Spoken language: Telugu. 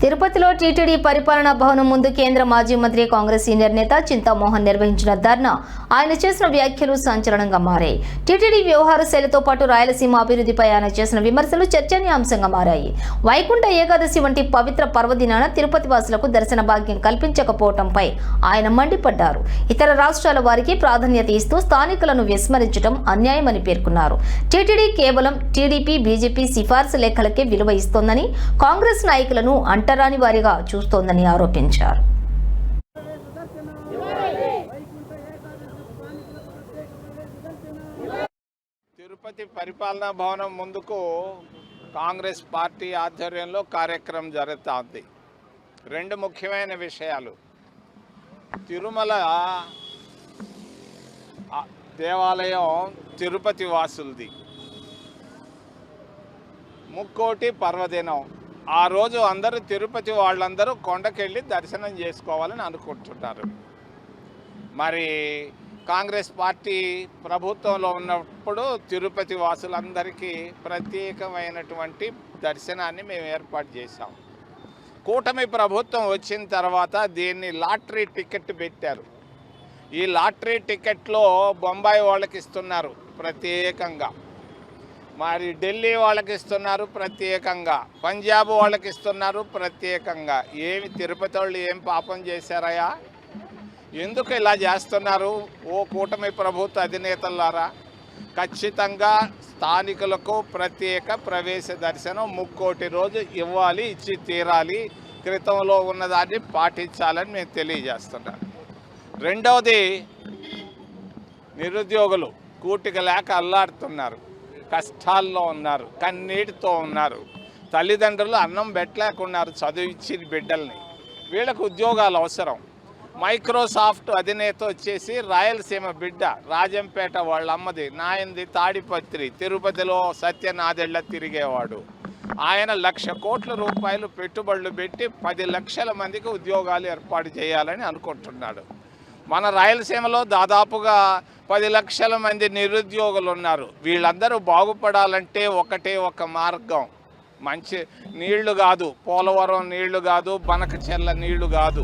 తిరుపతిలో టీటీడీ పరిపాలనా భవనం ముందు కేంద్ర మాజీ మంత్రి కాంగ్రెస్ సీనియర్ నేత చింతామోహన్ నిర్వహించిన ధర్నా ఆయన చేసిన వ్యాఖ్యలు సంచలనంగా మారాయి. టీటీడీ వ్యవహార శైలితో పాటు రాయలసీమ అభివృద్ధిపై ఆయన చేసిన విమర్శలు చర్చనీయాంశంగా మారాయి. వైకుంఠ ఏకాదశి వంటి పవిత్ర పర్వదినాన తిరుపతి వాసులకు దర్శన భాగ్యం కల్పించకపోవడంపై ఆయన మండిపడ్డారు. ఇతర రాష్ట్రాల వారికి ప్రాధాన్యత ఇస్తూ స్థానికులను విస్మరించడం అన్యాయమని పేర్కొన్నారు. టీటీడీ కేవలం టీడీపీ బీజేపీ సిఫార్సు లేఖలకే విలువ ఇస్తోందని, కాంగ్రెస్ నాయకులను అంటరాని వారిగా చూస్తోందని ఆరోపించారు. తిరుపతి పరిపాలనా భవనం ముందుకు కాంగ్రెస్ పార్టీ ఆధ్వర్యంలో కార్యక్రమం జరుగుతోంది. రెండు ముఖ్యమైన విషయాలు. తిరుమల దేవాలయం తిరుపతి వాసులది. ముక్కోటి పర్వదినం. ఆ రోజు అందరూ తిరుపతి వాళ్ళందరూ కొండకెళ్ళి దర్శనం చేసుకోవాలని అనుకుంటున్నారు. మరి కాంగ్రెస్ పార్టీ ప్రభుత్వంలో ఉన్నప్పుడు తిరుపతి వాసులందరికీ ప్రత్యేకమైనటువంటి దర్శనాన్ని మేము ఏర్పాటు చేశాం. కూటమి ప్రభుత్వం వచ్చిన తర్వాత దీన్ని లాటరీ టికెట్ పెట్టారు. ఈ లాటరీ టికెట్లో బొంబాయి వాళ్ళకి ఇస్తున్నారు ప్రత్యేకంగా, మరి ఢిల్లీ వాళ్ళకి ఇస్తున్నారు ప్రత్యేకంగా, పంజాబ్ వాళ్ళకి ఇస్తున్నారు ప్రత్యేకంగా. ఏమి తిరుపతి వాళ్ళు ఏం పాపం చేశారయ్యా? ఎందుకు ఇలా చేస్తున్నారు? ఓ కూటమి ప్రభుత్వ అధినేతలారా, ఖచ్చితంగా స్థానికులకు ప్రత్యేక ప్రవేశ దర్శనం ముక్కోటి రోజు ఇవ్వాలి, ఇచ్చి తీరాలి, క్రితంలో ఉన్నదాన్ని పాటించాలని మేము తెలియజేస్తున్నాను. రెండవది, నిరుద్యోగులు కూటిక లేక అల్లాడుతున్నారు, కష్టాల్లో ఉన్నారు, కన్నీటితో ఉన్నారు. తల్లిదండ్రులు అన్నం పెట్టలేకున్నారు చదివించిన బిడ్డల్ని. వీళ్ళకు ఉద్యోగాలు అవసరం. మైక్రోసాఫ్ట్ అధినేత వచ్చేసి రాయలసీమ బిడ్డ, రాజంపేట వాళ్ళ అమ్మది, నాయంది తాడిపత్రి, తిరుపతిలో సత్యనాదెళ్ళ తిరిగేవాడు. ఆయన 1,00,000 కోట్ల రూపాయలు పెట్టుబడులు పెట్టి 10 లక్షల మందికి ఉద్యోగాలు ఏర్పాటు చేయాలని అనుకుంటున్నాడు. మన రాయలసీమలో దాదాపుగా 10 లక్షల మంది నిరుద్యోగులు ఉన్నారు. వీళ్ళందరూ బాగుపడాలంటే ఒకటే ఒక మార్గం. మంచి నీళ్లు కాదు, పోలవరం నీళ్లు కాదు, బనకచెర్ల నీళ్లు కాదు,